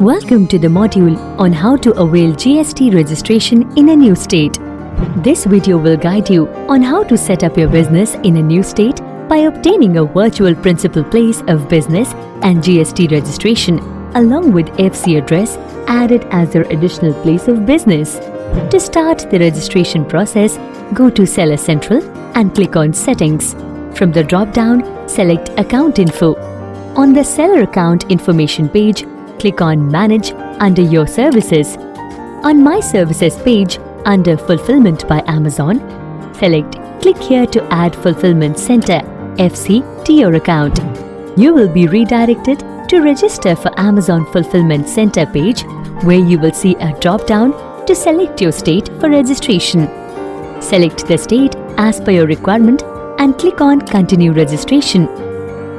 Welcome to the module on how to avail GST registration in a new state. This video will guide you on how to set up your business in a new state by obtaining a virtual principal place of business and GST registration along with FC address added as their additional place of business. To start the registration process, go to Seller Central and click on Settings. From the drop-down, select Account Info. On the Seller Account Information page, click on Manage under Your Services. On My Services page, under Fulfillment by Amazon, select Click here to add Fulfillment Center FC to your account. You will be redirected to register for Amazon Fulfillment Center page, where you will see a drop-down to select your state for registration. Select the state as per your requirement and click on Continue Registration.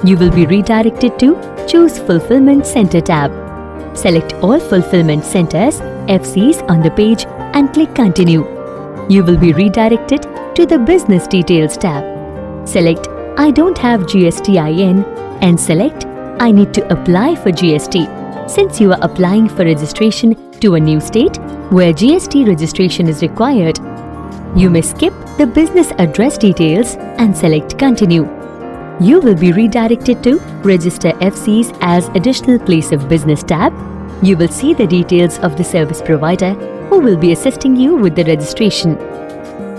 You will be redirected to Choose Fulfillment Center tab. Select all Fulfillment Centers FCs on the page and click Continue. You will be redirected to the Business Details tab. Select I don't have GSTIN and select I need to apply for GST, since you are applying for registration to a new state where GST registration is required. You may skip the business address details and select Continue. You will be redirected to Register FCs as Additional Place of Business tab. You will see the details of the service provider who will be assisting you with the registration.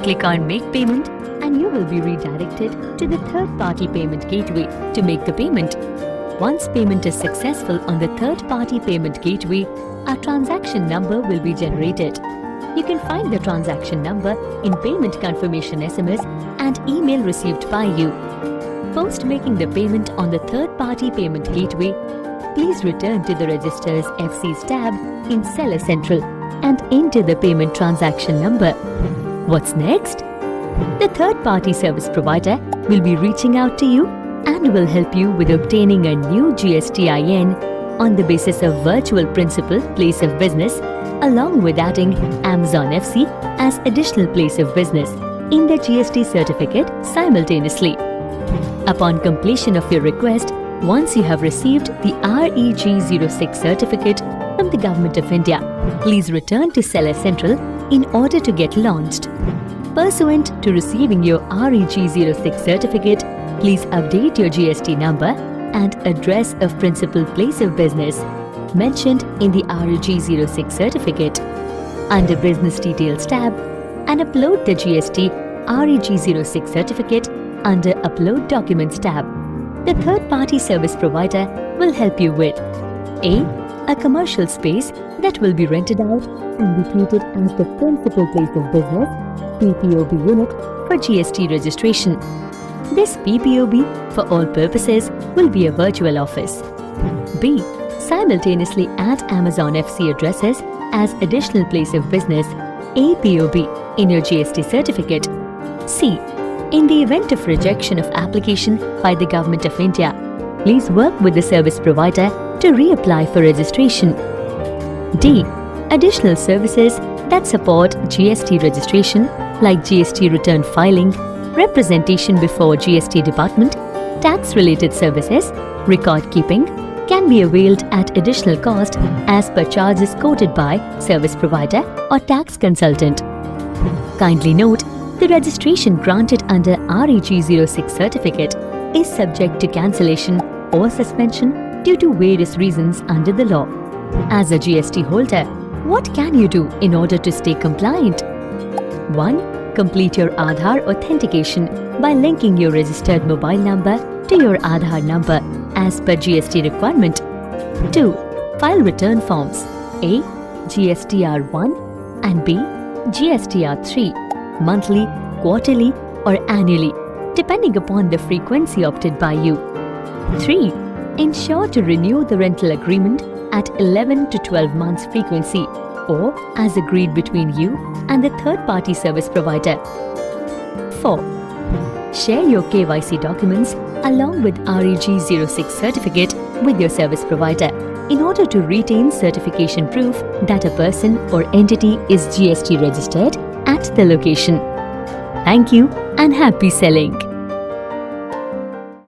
Click on Make Payment and you will be redirected to the third-party payment gateway to make the payment. Once payment is successful on the third-party payment gateway, a transaction number will be generated. You can find the transaction number in payment confirmation SMS and email received by you. Post making the payment on the third-party payment gateway, please return to the Registers FCs tab in Seller Central and enter the payment transaction number. What's next? The third-party service provider will be reaching out to you and will help you with obtaining a new GSTIN on the basis of virtual principal place of business, along with adding Amazon FC as additional place of business in the GST certificate simultaneously. Upon completion of your request, once you have received the REG06 certificate from the Government of India, please return to Seller Central in order to get launched. Pursuant to receiving your REG06 certificate, please update your GST number and address of principal place of business mentioned in the REG06 certificate under Business Details tab and upload the GST REG06 certificate under Upload Documents tab. The third-party service provider will help you with a commercial space that will be rented out and be treated as the principal place of business PPOB unit for GST registration. This PPOB, for all purposes, will be a virtual office. B. Simultaneously add Amazon FC addresses as additional place of business APOB in your GST certificate. C. In the event of rejection of application by the Government of India, please work with the service provider to reapply for registration. D. Additional services that support GST registration like GST return filing, representation before GST department, tax-related services, record keeping can be availed at additional cost as per charges quoted by service provider or tax consultant. Kindly note, the registration granted under REG06 certificate is subject to cancellation or suspension due to various reasons under the law. As a GST holder, what can you do in order to stay compliant? 1. Complete your Aadhaar authentication by linking your registered mobile number to your Aadhaar number as per GST requirement. 2. File return forms A. GSTR1 and B. GSTR3 monthly, quarterly or annually, depending upon the frequency opted by you. 3. Ensure to renew the rental agreement at 11 to 12 months frequency or as agreed between you and the third-party service provider. 4. Share your KYC documents along with REG06 certificate with your service provider in order to retain certification proof that a person or entity is GST registered at the location. Thank you and happy selling!